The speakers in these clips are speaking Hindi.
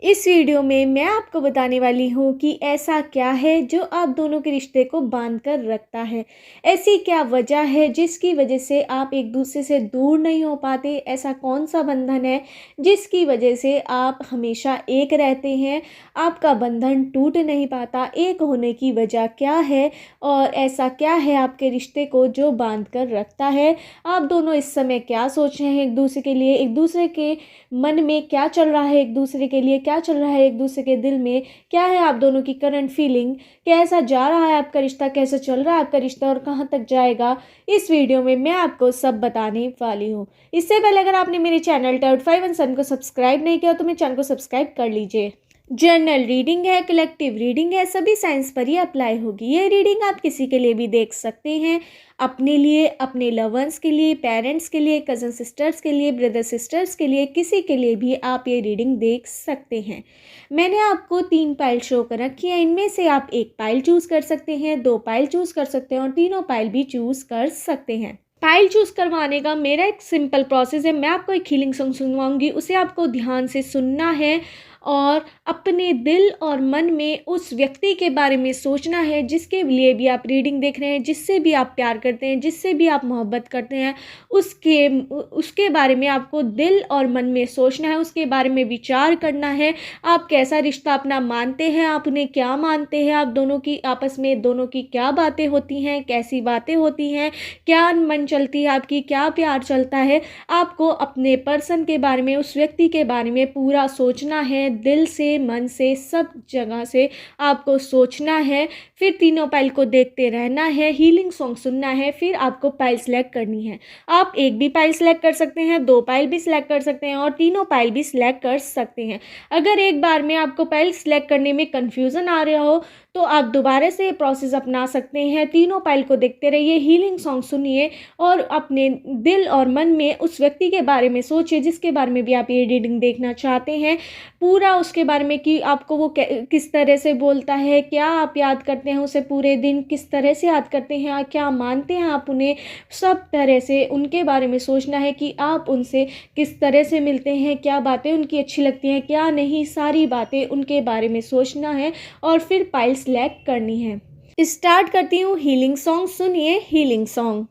इस वीडियो में मैं आपको बताने वाली हूँ कि ऐसा क्या है जो आप दोनों के रिश्ते को बांध कर रखता है। ऐसी क्या वजह है जिसकी वजह से आप एक दूसरे से दूर नहीं हो पाते। ऐसा कौन सा बंधन है जिसकी वजह से आप हमेशा एक रहते हैं, आपका बंधन टूट नहीं पाता। एक होने की वजह क्या है और ऐसा क्या है आपके रिश्ते को जो बांध कर रखता है। आप दोनों इस समय क्या सोच रहे हैं एक दूसरे के लिए, एक दूसरे के मन में क्या चल रहा है, एक दूसरे के लिए क्या चल रहा है, एक दूसरे के दिल में क्या है, आप दोनों की करंट फीलिंग कैसा जा रहा है, आपका रिश्ता कैसा चल रहा है, आपका रिश्ता और कहाँ तक जाएगा। इस वीडियो में मैं आपको सब बताने वाली हूँ। इससे पहले अगर आपने मेरे चैनल टर्ड 5 को सब्सक्राइब नहीं किया तो मेरे चैनल को सब्सक्राइब कर लीजिए। जर्नल रीडिंग है, कलेक्टिव रीडिंग है, सभी साइंस पर ही अप्लाई होगी। ये रीडिंग आप किसी के लिए भी देख सकते हैं, अपने लिए, अपने लवर्स के लिए, पेरेंट्स के लिए, कज़न सिस्टर्स के लिए, ब्रदर सिस्टर्स के लिए, किसी के लिए भी आप ये रीडिंग देख सकते हैं। मैंने आपको 3 पाइल शो कर रखी है। इनमें से आप 1 पाइल चूज़ कर सकते हैं, 2 पाइल चूज़ कर सकते हैं और तीनों पाइल भी चूज़ कर सकते हैं। पाइल चूज़ करवाने का मेरा एक सिंपल प्रोसेस है। मैं आपको एक हीलिंग सॉन्ग सुनवाऊंगी, उसे आपको ध्यान से सुनना है और अपने दिल और मन में उस व्यक्ति के बारे में सोचना है जिसके लिए भी आप रीडिंग देख रहे हैं, जिससे भी आप प्यार करते हैं, जिससे भी आप मोहब्बत करते हैं, उसके बारे में आपको दिल और मन में सोचना है, उसके बारे में विचार करना है। आप कैसा रिश्ता अपना मानते हैं, आप उन्हें क्या मानते हैं, आप दोनों की आपस में दोनों की क्या बातें होती हैं, कैसी बातें होती हैं, क्या मन चलती है आपकी, क्या प्यार चलता है। आपको अपने पर्सन के बारे में, उस व्यक्ति के बारे में पूरा सोचना है, दिल से, मन से, सब जगह से आपको सोचना है। फिर तीनों पाइल को देखते रहना है, हीलिंग सॉन्ग सुनना है, फिर आपको पाइल सेलेक्ट करनी है। आप एक भी पाइल सेलेक्ट कर सकते हैं, 2 पाइल भी सिलेक्ट कर सकते हैं और तीनों पाइल भी सिलेक्ट कर सकते हैं। अगर एक बार में आपको पाइल सिलेक्ट करने में कन्फ्यूज़न आ रहा हो तो आप दोबारा से प्रोसेस अपना सकते हैं। तीनों पाइल को देखते रहिए, हीलिंग सॉन्ग सुनिए और अपने दिल और मन में उस व्यक्ति के बारे में सोचिए जिसके बारे में भी आप ये रीडिंग देखना चाहते हैं। पूरा उसके बारे में कि आपको वो किस तरह से बोलता है, क्या आप याद करते हैं उसे पूरे दिन, किस तरह से याद करते हैं, क्या मानते हैं आप उन्हें, सब तरह से उनके बारे में सोचना है कि आप उनसे किस तरह से मिलते हैं, क्या बातें उनकी अच्छी लगती हैं, क्या नहीं, सारी बातें उनके बारे में सोचना है और फिर पाइल सेलेक्ट करनी है। स्टार्ट करती हूँ हीलिंग सॉन्ग। सुनिए हीलिंग सॉन्ग।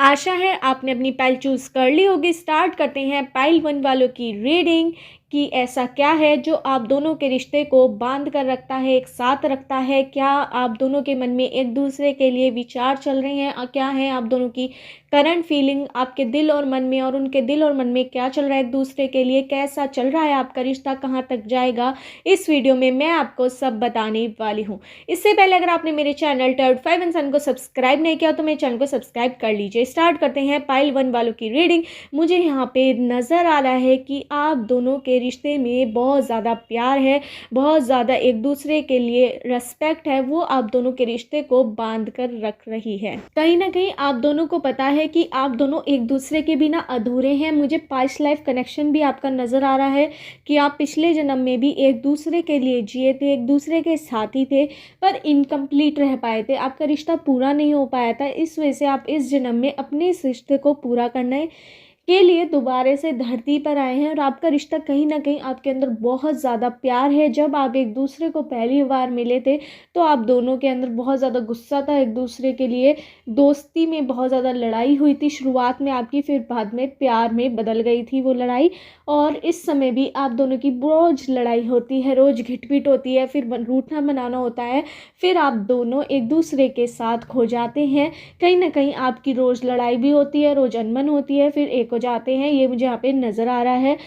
आशा है आपने अपनी पाइल चूज़ कर ली होगी। स्टार्ट करते हैं पाइल 1 वालों की रीडिंग कि ऐसा क्या है जो आप दोनों के रिश्ते को बांध कर रखता है, एक साथ रखता है। क्या आप दोनों के मन में एक दूसरे के लिए विचार चल रहे हैं, क्या है आप दोनों की करंट फीलिंग, आपके दिल और मन में और उनके दिल और मन में क्या चल रहा है एक दूसरे के लिए, कैसा चल रहा है आपका रिश्ता, कहाँ तक जाएगा। इस वीडियो में मैं आपको सब बताने वाली हूँ। इससे पहले अगर आपने मेरे चैनल टर्ड 5 को सब्सक्राइब नहीं किया तो मेरे चैनल को सब्सक्राइब कर लीजिए। स्टार्ट करते हैं पाइल 1 वालों की रीडिंग। मुझे यहाँ पे नज़र आ रहा है कि आप दोनों के रिश्ते में बहुत ज़्यादा प्यार है, बहुत ज़्यादा एक दूसरे के लिए रेस्पेक्ट है, वो आप दोनों के रिश्ते को बांध कर रख रही है। कहीं ना कहीं आप दोनों को पता है कि आप दोनों एक दूसरे के बिना अधूरे हैं। मुझे पास्ट लाइफ कनेक्शन भी आपका नज़र आ रहा है कि आप पिछले जन्म में भी एक दूसरे के लिए जिए थे, एक दूसरे के साथी थे, पर इनकम्प्लीट रह पाए थे, आपका रिश्ता पूरा नहीं हो पाया था। इस वजह से आप इस जन्म में अपने इस रिश्ते को पूरा करने के लिए दोबारा से धरती पर आए हैं और आपका रिश्ता कहीं ना कहीं आपके अंदर बहुत ज़्यादा प्यार है। जब आप एक दूसरे को पहली बार मिले थे तो आप दोनों के अंदर बहुत ज़्यादा गुस्सा था एक दूसरे के लिए, दोस्ती में बहुत ज़्यादा लड़ाई हुई थी शुरुआत में आपकी, फिर बाद में प्यार में बदल गई थी वो लड़ाई। और इस समय भी आप दोनों की रोज़ लड़ाई होती है, रोज़ घिटपिट होती है, फिर रूठना बनाना होता है, फिर आप दोनों एक दूसरे के साथ खो जाते हैं। कहीं ना कहीं आपकी रोज़ लड़ाई भी होती है, रोज़ अनबन होती है, फिर एक हो जाते हैं। ये मुझे यहाँ पे नज़र आ रहा है।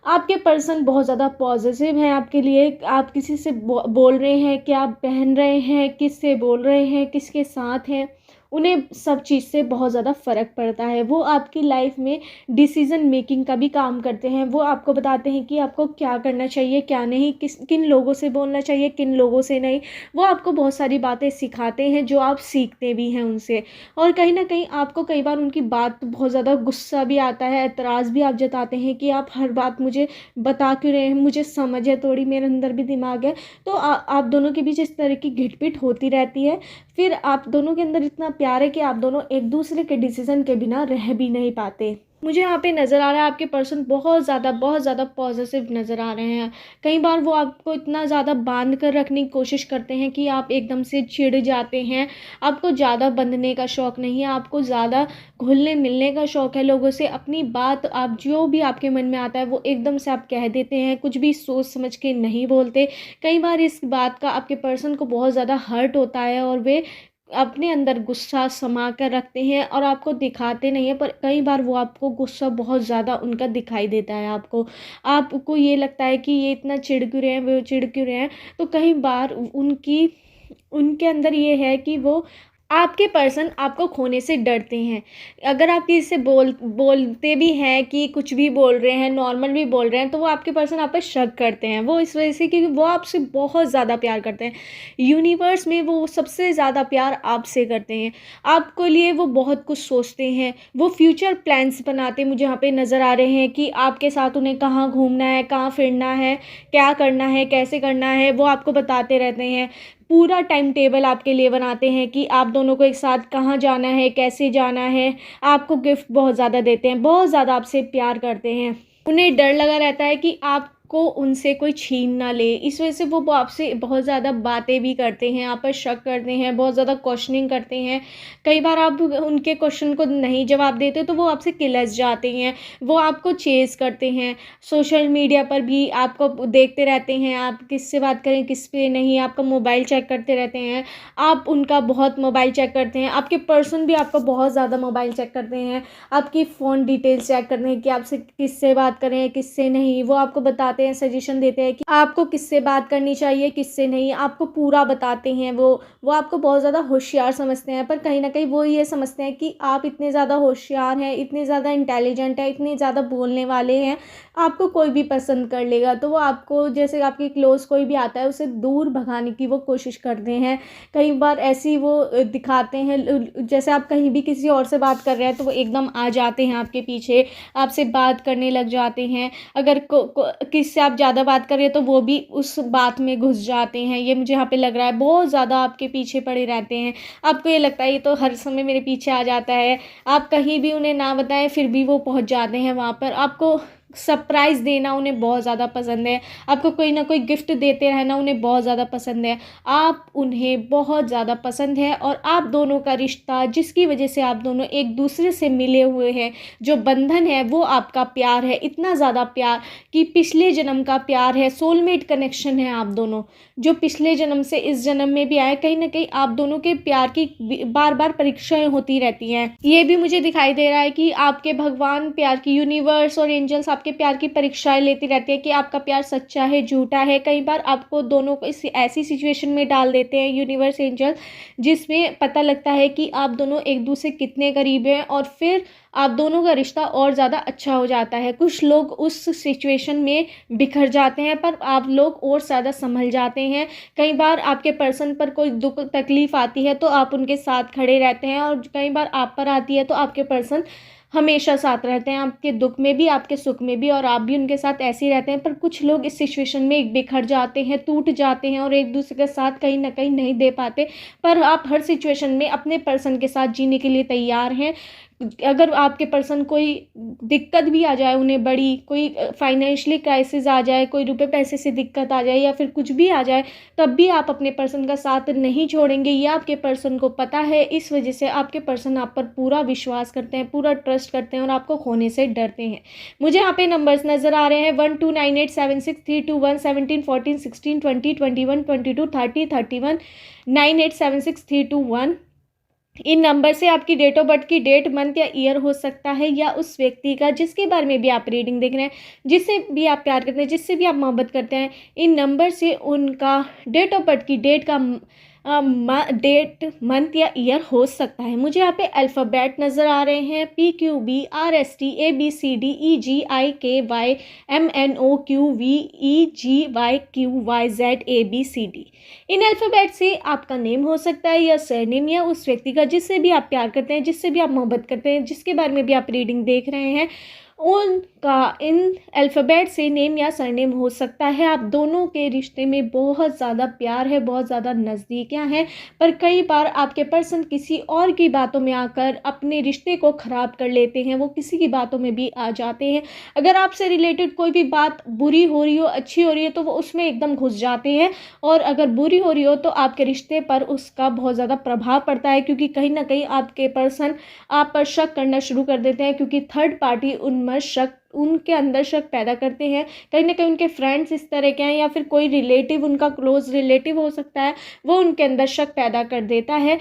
आपके पर्सन बहुत ज़्यादा पॉजिटिव हैं आपके लिए। आप किसी से बोल रहे हैं, क्या पहन रहे हैं, किससे बोल रहे हैं, किसके साथ हैं, उन्हें सब चीज़ से बहुत ज़्यादा फ़र्क पड़ता है। वो आपकी लाइफ में डिसीज़न मेकिंग का भी काम करते हैं। वो आपको बताते हैं कि आपको क्या करना चाहिए, क्या नहीं, किन लोगों से बोलना चाहिए, किन लोगों से नहीं। वो आपको बहुत सारी बातें सिखाते हैं जो आप सीखते भी हैं उनसे। और कहीं न कहीं आपको कई बार उनकी बात बहुत ज़्यादा गुस्सा भी आता है, एतराज़ भी आप जताते हैं कि आप हर बात मुझे बता क्यों रहे हैं, मुझे समझ है थोड़ी, मेरे अंदर भी दिमाग है। तो आप दोनों के बीच इस तरह की घिट-पिट होती रहती है। फिर आप दोनों के अंदर इतना प्यार है कि आप दोनों एक दूसरे के डिसीज़न के बिना रह भी नहीं पाते। मुझे यहाँ पे नज़र आ रहा है आपके पर्सन बहुत ज़्यादा पॉज़ेसिव नज़र आ रहे हैं। कई बार वो आपको इतना ज़्यादा बाँध कर रखने की कोशिश करते हैं कि आप एकदम से चिढ़ जाते हैं। आपको ज़्यादा बंधने का शौक़ नहीं है, आपको ज़्यादा घुलने-मिलने का शौक़ है लोगों से। अपनी बात आप जो भी आपके मन में आता है वो एकदम से आप कह देते हैं, कुछ भी सोच समझ के नहीं बोलते। कई बार इस बात का आपके पर्सन को बहुत ज़्यादा हर्ट होता है और वे अपने अंदर गुस्सा समा कर रखते हैं और आपको दिखाते नहीं हैं, पर कई बार वो आपको गुस्सा बहुत ज़्यादा उनका दिखाई देता है आपको। आपको ये लगता है कि ये इतना चिढ़ क्यों रहे हैं, वो चिढ़ क्यों रहे हैं। तो कई बार उनके अंदर ये है कि वो आपके पर्सन आपको खोने से डरते हैं। अगर आप किसी से बोलते भी हैं कि कुछ भी बोल रहे हैं, नॉर्मल भी बोल रहे हैं, तो वो आपके पर्सन आप पे शक करते हैं। वो इस वजह से क्योंकि वो आपसे बहुत ज़्यादा प्यार करते हैं। यूनिवर्स में वो सबसे ज़्यादा प्यार आपसे करते हैं। आपके लिए वो बहुत कुछ सोचते हैं। वो फ्यूचर प्लान्स बनाते मुझे यहाँ पे नज़र आ रहे हैं कि आपके साथ उन्हें कहाँ घूमना है, कहाँ फिरना है, क्या करना है, कैसे करना है, वो आपको बताते रहते हैं। पूरा टाइम टेबल आपके लिए बनाते हैं कि आप दोनों को एक साथ कहाँ जाना है, कैसे जाना है। आपको गिफ्ट बहुत ज़्यादा देते हैं, बहुत ज़्यादा आपसे प्यार करते हैं। उन्हें डर लगा रहता है कि आपको उनसे कोई छीन ना ले। इस वजह से वो आपसे बहुत ज़्यादा बातें भी करते हैं, आप पर शक करते हैं, बहुत ज़्यादा क्वेश्चनिंग करते हैं। कई बार आप उनके क्वेश्चन को नहीं जवाब देते तो वो आपसे किलस जाते हैं। वो आपको चेज़ करते हैं। सोशल मीडिया पर भी आपको देखते रहते हैं, आप किससे बात करें, किस पे नहीं, आपका मोबाइल चेक करते रहते हैं। आप उनका बहुत मोबाइल चेक करते हैं। आपके पर्सन भी आपका बहुत ज़्यादा मोबाइल चेक करते हैं। आपकी फ़ोन डिटेल्स चेक करते हैं कि आपसे किससे बात करें, किससे नहीं। वो आपको बताते हैं, सजेशन देते हैं कि आपको किससे बात करनी चाहिए, किससे नहीं। आपको पूरा बताते हैं वो आपको बहुत ज़्यादा होशियार समझते हैं, पर कहीं न कहीं वो ये समझते हैं कि आप इतने ज़्यादा होशियार हैं, इतने ज़्यादा इंटेलिजेंट हैं, इतने ज़्यादा बोलने वाले हैं, आपको कोई भी पसंद कर लेगा। तो वो आपको, जैसे आपके क्लोज़ कोई भी आता है, उसे दूर भगाने की वो कोशिश करते हैं। कई बार ऐसी वो दिखाते हैं, जैसे आप कहीं भी किसी और से बात कर रहे हैं तो वो एकदम आ जाते हैं आपके पीछे, आपसे बात करने लग जाते हैं। अगर किससे आप ज़्यादा बात कर रहे हैं तो वो भी उस बात में घुस जाते हैं। ये मुझे यहाँ पे लग रहा है, बहुत ज़्यादा आपके पीछे पड़े रहते हैं। आपको ये लगता है ये तो हर समय मेरे पीछे आ जाता है। आप कहीं भी उन्हें ना बताएं फिर भी वो पहुँच जाते हैं वहाँ पर। आपको सरप्राइज़ देना उन्हें बहुत ज़्यादा पसंद है। आपको कोई ना कोई गिफ्ट देते रहना उन्हें बहुत ज़्यादा पसंद है। आप उन्हें बहुत ज़्यादा पसंद है और आप दोनों का रिश्ता, जिसकी वजह से आप दोनों एक दूसरे से मिले हुए हैं, जो बंधन है वो आपका प्यार है। इतना ज़्यादा प्यार कि पिछले जन्म का प्यार है, सोलमेट कनेक्शन है आप दोनों, जो पिछले जन्म से इस जन्म में भी आए। कहीं ना कहीं आप दोनों के प्यार की बार बार परीक्षाएं होती रहती हैं। ये भी मुझे दिखाई दे रहा है कि आपके भगवान, प्यार की यूनिवर्स और एंजल्स आपके प्यार की परीक्षाएं लेती रहती है कि आपका प्यार सच्चा है, झूठा है। कई बार आपको दोनों को इस ऐसी सिचुएशन में डाल देते हैं यूनिवर्स, एंजल, जिसमें पता लगता है कि आप दोनों एक दूसरे कितने करीब हैं और फिर आप दोनों का रिश्ता और ज़्यादा अच्छा हो जाता है। कुछ लोग उस सिचुएशन में बिखर जाते हैं पर आप लोग और ज़्यादा संभल जाते हैं। कई बार आपके पर्सन पर कोई दुख तकलीफ़ आती है तो आप उनके साथ खड़े रहते हैं और कई बार आप पर आती है तो आपके पर्सन हमेशा साथ रहते हैं, आपके दुख में भी, आपके सुख में भी, और आप भी उनके साथ ऐसे ही रहते हैं। पर कुछ लोग इस सिचुएशन में एक बिखर जाते हैं, टूट जाते हैं और एक दूसरे के साथ कहीं ना कहीं नहीं दे पाते। पर आप हर सिचुएशन में अपने पर्सन के साथ जीने के लिए तैयार हैं। अगर आपके पर्सन कोई दिक्कत भी आ जाए, उन्हें बड़ी कोई फाइनेंशियली क्राइसिस आ जाए, कोई रुपए पैसे से दिक्कत आ जाए या फिर कुछ भी आ जाए, तब भी आप अपने पर्सन का साथ नहीं छोड़ेंगे। ये आपके पर्सन को पता है। इस वजह से आपके पर्सन आप पर पूरा विश्वास करते हैं, पूरा ट्रस्ट करते हैं और आपको खोने से डरते हैं। मुझे यहाँ पे नंबर्स नज़र आ रहे हैं 129876321714162021223031 987632 इन नंबर से आपकी डेट ऑफ बर्थ की डेट, मंथ या ईयर हो सकता है, या उस व्यक्ति का जिसके बारे में भी आप रीडिंग देख रहे हैं, जिससे भी आप प्यार करते हैं, जिससे भी आप मोहब्बत करते हैं। इन नंबर से उनका डेट ऑफ बर्थ की डेट का डेट, मंथ या ईयर हो सकता है। मुझे यहाँ पे अल्फ़ाबेट नज़र आ रहे हैं, PQBRST ABCDEGIKY MNOQVEGYQYZABCD। इन अल्फ़ाबेट से आपका नेम हो सकता है या सरनेम, या उस व्यक्ति का जिससे भी आप प्यार करते हैं, जिससे भी आप मोहब्बत करते हैं, जिसके बारे में भी आप रीडिंग देख रहे हैं, उनका इन अल्फ़ाबेट से नेम या सरनेम हो सकता है। आप दोनों के रिश्ते में बहुत ज़्यादा प्यार है, बहुत ज़्यादा नज़दीकियाँ हैं, पर कई बार आपके पर्सन किसी और की बातों में आकर अपने रिश्ते को ख़राब कर लेते हैं, वो किसी की बातों में भी आ जाते हैं। अगर आपसे रिलेटेड कोई भी बात बुरी हो रही हो, अच्छी हो रही है, तो वो उसमें एकदम घुस जाते हैं, और अगर बुरी हो रही हो तो आपके रिश्ते पर उसका बहुत ज़्यादा प्रभाव पड़ता है, क्योंकि कहीं ना कहीं आपके पर्सन आप पर शक करना शुरू कर देते हैं, क्योंकि थर्ड पार्टी उनमें शक, उनके अंदर शक पैदा करते हैं। कहीं ना कहीं उनके फ्रेंड्स इस तरह के हैं, या फिर कोई रिलेटिव, उनका क्लोज रिलेटिव हो सकता है, वो उनके अंदर शक पैदा कर देता है।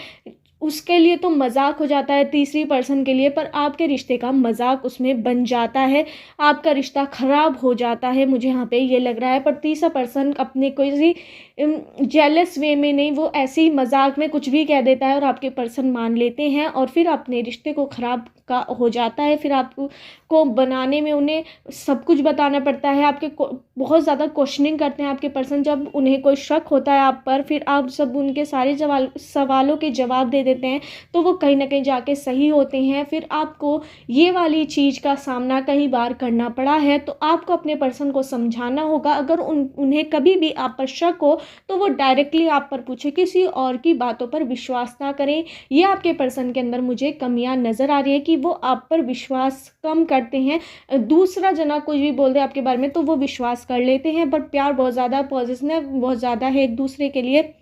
उसके लिए तो मजाक हो जाता है तीसरी पर्सन के लिए, पर आपके रिश्ते का मजाक उसमें बन जाता है, आपका रिश्ता ख़राब हो जाता है, मुझे यहाँ पे ये लग रहा है। पर तीसरा पर्सन अपने कोई सी जेलस वे में नहीं, वो ऐसे ही मजाक में कुछ भी कह देता है और आपके पर्सन मान लेते हैं, और फिर अपने रिश्ते को ख़राब का हो जाता है। फिर आपको बनाने में उन्हें सब कुछ बताना पड़ता है, आपके बहुत ज़्यादा क्वेश्चनिंग करते हैं आपके पर्सन। जब उन्हें कोई शक होता है आप पर, फिर आप सब उनके सारे सवालों के जवाब दे देते हैं, तो वो कहीं ना कहीं जाके सही होते हैं। फिर आपको ये वाली चीज़ का सामना कई बार करना पड़ा है, तो आपको अपने पर्सन को समझाना होगा। अगर उन्हें कभी भी आप पर शक हो तो वो डायरेक्टली आप पर पूछे, किसी और की बातों पर विश्वास ना करें। ये आपके पर्सन के अंदर मुझे कमियां नज़र आ रही है कि वो आप पर विश्वास कम करते हैं। दूसरा जना कुछ भी बोल दे आपके बारे में तो वो विश्वास कर लेते हैं, पर प्यार बहुत ज़्यादा, पॉजिटिवनेस बहुत ज़्यादा है एक दूसरे के लिए,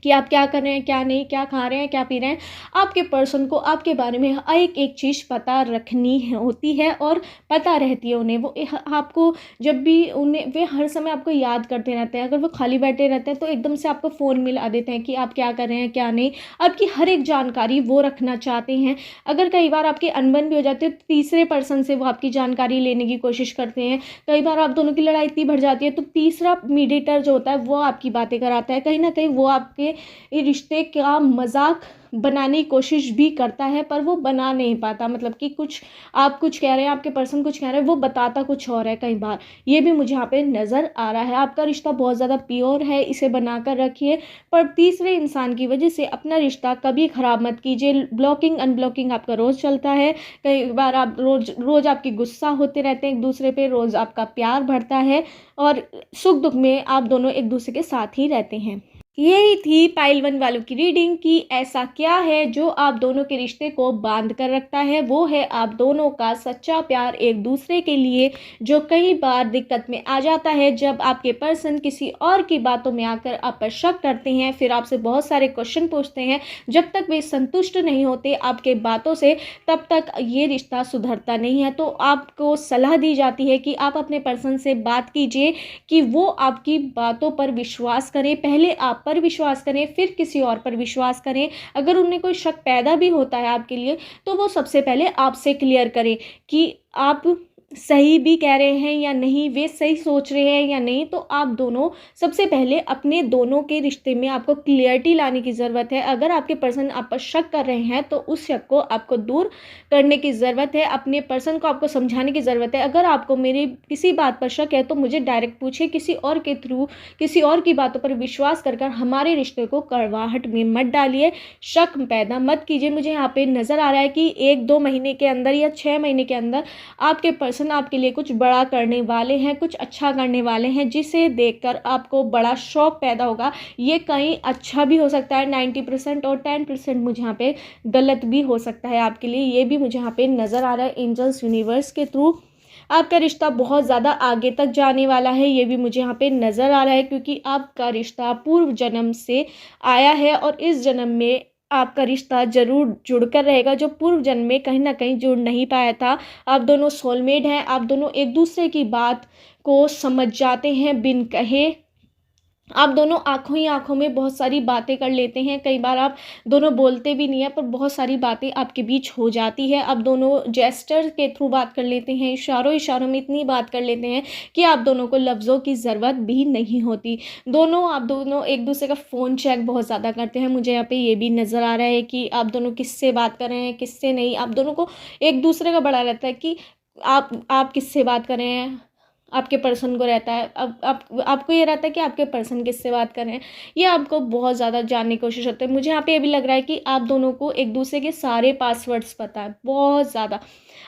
कि आप क्या कर रहे हैं, क्या नहीं, क्या खा रहे हैं, क्या पी रहे हैं। आपके पर्सन को आपके बारे में एक एक चीज़ पता रखनी होती है, और पता रहती है उन्हें। वो आपको जब भी उन्हें, वे हर समय आपको याद करते रहते हैं। अगर वो खाली बैठे रहते हैं तो एकदम से आपको फ़ोन मिला देते हैं कि आप क्या कर रहे हैं, क्या नहीं। आपकी हर एक जानकारी वो रखना चाहते हैं। अगर कई बार आपकी अनबन भी हो जाती है तो तीसरे पर्सन से वो आपकी जानकारी लेने की कोशिश करते हैं। कई बार आप दोनों की लड़ाई इतनी बढ़ जाती है तो तीसरा मीडिएटर जो होता है वो आपकी बातें कराता है। कहीं ना कहीं वो आपके ये रिश्ते का मजाक बनाने की कोशिश भी करता है, पर वो बना नहीं पाता। मतलब कि कुछ आप कुछ कह रहे हैं, आपके पर्सन कुछ कह रहे हैं, वो बताता कुछ और है कई बार। ये भी मुझे यहाँ पे नज़र आ रहा है। आपका रिश्ता बहुत ज़्यादा प्योर है, इसे बनाकर रखिए, पर तीसरे इंसान की वजह से अपना रिश्ता कभी ख़राब मत कीजिए। ब्लॉकिंग अनब्लॉकिंग आपका रोज़ चलता है, कई बार आप रोज़ आपकी गुस्सा होते रहते हैं एक दूसरे पे, रोज़ आपका प्यार बढ़ता है, और सुख दुख में आप दोनों एक दूसरे के साथ ही रहते हैं। यही थी पाइल 1 वालों की रीडिंग कि ऐसा क्या है जो आप दोनों के रिश्ते को बांध कर रखता है। वो है आप दोनों का सच्चा प्यार एक दूसरे के लिए, जो कई बार दिक्कत में आ जाता है जब आपके पर्सन किसी और की बातों में आकर आप पर शक करते हैं, फिर आपसे बहुत सारे क्वेश्चन पूछते हैं। जब तक वे संतुष्ट नहीं होते आपके बातों से, तब तक ये रिश्ता सुधरता नहीं है। तो आपको सलाह दी जाती है कि आप अपने पर्सन से बात कीजिए कि वो आपकी बातों पर विश्वास करें। पहले आप पर विश्वास करें, फिर किसी और पर विश्वास करें। अगर उन्हें कोई शक पैदा भी होता है आपके लिए, तो वो सबसे पहले आपसे क्लियर करें कि आप सही भी कह रहे हैं या नहीं, वे सही सोच रहे हैं या नहीं। तो आप दोनों सबसे पहले अपने दोनों के रिश्ते में आपको क्लियरिटी लाने की ज़रूरत है। अगर आपके पर्सन आप पर शक कर रहे हैं तो उस शक को आपको दूर करने की ज़रूरत है। अपने पर्सन को आपको समझाने की ज़रूरत है, अगर आपको मेरी किसी बात पर शक है तो मुझे डायरेक्ट पूछिए, किसी और के थ्रू, किसी और की बातों पर विश्वास कर हमारे रिश्ते को कड़वाहट में मत डालिए, शक पैदा मत कीजिए। मुझे यहाँ पे नज़र आ रहा है कि 1-2 महीने के अंदर या 6 महीने के अंदर आपके पर्सन आपके लिए कुछ बड़ा करने वाले हैं, कुछ अच्छा करने वाले हैं, जिसे देखकर आपको बड़ा शौक पैदा होगा। ये कहीं अच्छा भी हो सकता है 90%, और 10% मुझे यहाँ पे गलत भी हो सकता है आपके लिए। ये भी मुझे यहाँ पे नज़र आ रहा है एंजल्स यूनिवर्स के थ्रू। आपका रिश्ता बहुत ज़्यादा आगे तक जाने वाला है, ये भी मुझे यहाँ पे नज़र आ रहा है, क्योंकि आपका रिश्ता पूर्व जन्म से आया है, और इस जन्म में आपका रिश्ता ज़रूर जुड़कर रहेगा, जो पूर्व जन्म में कहीं ना कहीं जुड़ नहीं पाया था। आप दोनों सोलमेट हैं, आप दोनों एक दूसरे की बात को समझ जाते हैं बिन कहे। आप दोनों आँखों ही आँखों में बहुत सारी बातें कर लेते हैं। कई बार आप दोनों बोलते भी नहीं हैं, पर बहुत सारी बातें आपके बीच हो जाती है। आप दोनों जेस्चर के थ्रू बात कर लेते हैं, इशारों इशारों में इतनी बात कर लेते हैं कि आप दोनों को लफ्ज़ों की ज़रूरत भी नहीं होती। आप दोनों एक दूसरे का फ़ोन चेक बहुत ज़्यादा करते हैं। मुझे यहाँ पे ये भी नज़र आ रहा है कि आप दोनों किससे बात कर रहे हैं, किससे नहीं। आप दोनों को एक दूसरे का बड़ा रहता है कि आप किससे बात कर रहे हैं, आपके पर्सन को रहता है। अब आपको ये रहता है कि आपके पर्सन किससे बात कर रहे हैं। ये आपको बहुत ज़्यादा जानने की कोशिश होती है। मुझे यहाँ पे ये भी लग रहा है कि आप दोनों को एक दूसरे के सारे पासवर्ड्स पता है, बहुत ज़्यादा।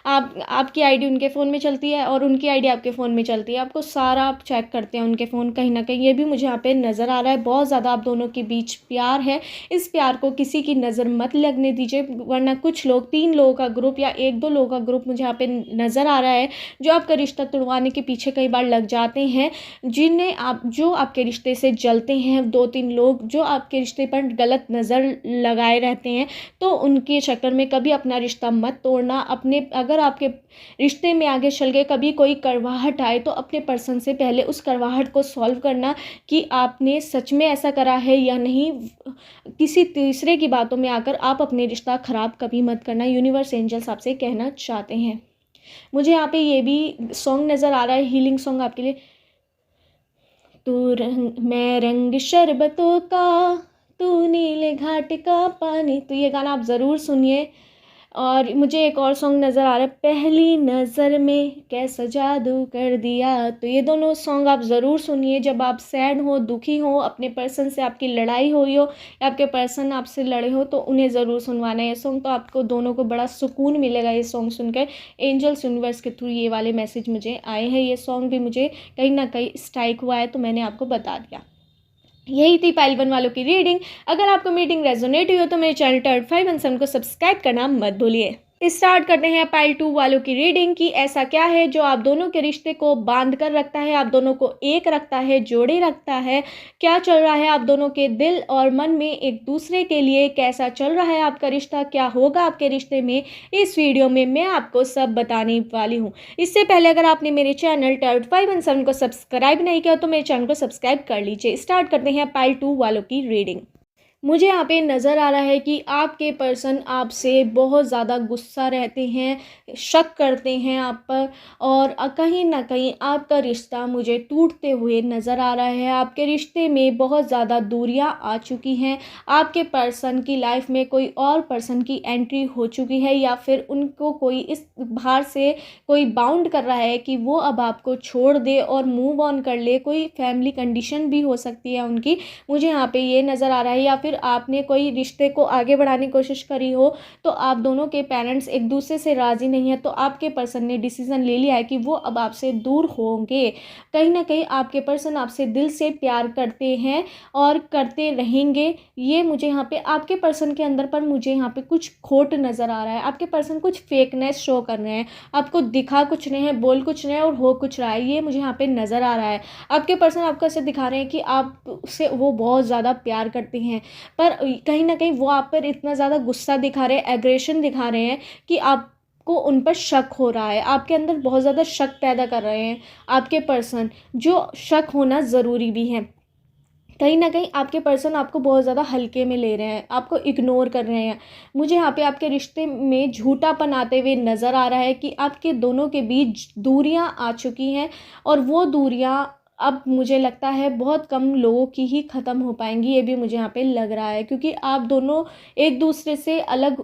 आपकी आईडी उनके फ़ोन में चलती है और उनकी आईडी आपके फ़ोन में चलती है। आपको सारा आप चेक करते हैं उनके फ़ोन कहीं न कहीं। ये भी मुझे यहाँ पे नज़र आ रहा है। बहुत ज़्यादा आप दोनों के बीच प्यार है। इस प्यार को किसी की नज़र मत लगने दीजिए, वरना कुछ लोग 3 लोगों का ग्रुप या 1-2 लोगों का ग्रुप मुझे यहाँ पे नज़र आ रहा है, जो आपका रिश्ता तुड़वाने के पीछे कई बार लग जाते हैं। जो आपके रिश्ते से जलते हैं, 2-3 लोग जो आपके रिश्ते पर गलत नज़र लगाए रहते हैं, तो उनके चक्कर में कभी अपना रिश्ता मत तोड़ना। अगर आपके रिश्ते में आगे चल के कभी कोई कड़वाहट आए, तो अपने पर्सन से पहले उस कड़वाहट को सॉल्व करना कि आपने सच में ऐसा करा है या नहीं। किसी तीसरे की बातों में आकर आप अपने रिश्ता ख़राब कभी मत करना, यूनिवर्स एंजल्स आपसे कहना चाहते हैं। मुझे यहाँ पे ये भी सॉन्ग नज़र आ रहा है, हीलिंग सॉन्ग आपके लिए। मैं रंग शरबतों का, तू नीले घाट का पानी। तो ये गाना आप ज़रूर सुनिए। और मुझे एक और सॉन्ग नज़र आ रहा है, पहली नज़र में कैसा जादू कर दिया। तो ये दोनों सॉन्ग आप ज़रूर सुनिए जब आप सैड हो, दुखी हो, अपने पर्सन से आपकी लड़ाई हुई हो या आपके पर्सन आपसे लड़े हो, तो उन्हें ज़रूर सुनवाना है ये सॉन्ग। तो आपको दोनों को बड़ा सुकून मिलेगा ये सॉन्ग सुनकर। एंजल्स यूनिवर्स के थ्रू ये वाले मैसेज मुझे आए हैं। ये सॉन्ग भी मुझे कहीं ना कहीं स्ट्राइक हुआ है, तो मैंने आपको बता दिया। यही थी पाइल 1 वालों की रीडिंग। अगर आपको मीटिंग रेजोनेट हुई हो तो मेरे चैनल टर्ड 5 एंड 7 को सब्सक्राइब करना मत भूलिए। स्टार्ट करते हैं पाइल 2 वालों की रीडिंग कि ऐसा क्या है जो आप दोनों के रिश्ते को बांध कर रखता है, आप दोनों को एक रखता है, जोड़े रखता है। क्या चल रहा है आप दोनों के दिल और मन में एक दूसरे के लिए, कैसा चल रहा है आपका रिश्ता, क्या होगा आपके रिश्ते में, इस वीडियो में मैं आपको सब बताने वाली हूँ। इससे पहले अगर आपने मेरे चैनल टर्ड 5 एंड 7 को सब्सक्राइब नहीं किया तो मेरे चैनल को सब्सक्राइब कर लीजिए। स्टार्ट करते हैं पाइल 2 वालों की रीडिंग। मुझे यहाँ पे नज़र आ रहा है कि आपके पर्सन आपसे बहुत ज़्यादा गुस्सा रहते हैं, शक करते हैं आप पर, और कहीं ना कहीं आपका रिश्ता मुझे टूटते हुए नज़र आ रहा है। आपके रिश्ते में बहुत ज़्यादा दूरियां आ चुकी हैं। आपके पर्सन की लाइफ में कोई और पर्सन की एंट्री हो चुकी है, या फिर उनको कोई इस बाहर से कोई बाउंड कर रहा है कि वो अब आपको छोड़ दे और मूव ऑन कर ले। कोई फैमिली कंडीशन भी हो सकती है उनकी, मुझे यहाँ पे ये नज़र आ रहा है। या फिर आपने कोई रिश्ते को आगे बढ़ाने की कोशिश करी हो, तो आप दोनों के पेरेंट्स एक दूसरे से राज़ी नहीं है, तो आपके पर्सन ने डिसीज़न ले लिया है कि वो अब आपसे दूर होंगे। कहीं ना कहीं आपके पर्सन आपसे दिल से प्यार करते हैं और करते रहेंगे। ये मुझे यहाँ पे आपके पर्सन के अंदर पर मुझे यहाँ पे कुछ खोट नज़र आ रहा है। आपके पर्सन कुछ फेकनेस शो कर रहे हैं, आपको दिखा कुछ नहीं है, बोल कुछ नहीं है और हो कुछ रहा है, ये मुझे यहाँ पे नज़र आ रहा है। आपके पर्सन आपको ऐसे दिखा रहे हैं कि आपसे वो बहुत ज़्यादा प्यार करते हैं, पर कहीं ना कहीं वो आप पर इतना ज़्यादा गुस्सा दिखा रहे हैं, एग्रेशन दिखा रहे हैं कि आपको उन पर शक हो रहा है। आपके अंदर बहुत ज़्यादा शक पैदा कर रहे हैं आपके पर्सन, जो शक होना ज़रूरी भी है। कहीं ना कहीं आपके पर्सन आपको बहुत ज़्यादा हल्के में ले रहे हैं, आपको इग्नोर कर रहे हैं। मुझे यहाँ पे आपके रिश्ते में झूठापन आते हुए नज़र आ रहा है कि आपके दोनों के बीच दूरियां आ चुकी हैं, और वो दूरियां अब मुझे लगता है बहुत कम लोगों की ही ख़त्म हो पाएंगी। ये भी मुझे यहाँ पे लग रहा है, क्योंकि आप दोनों एक दूसरे से अलग,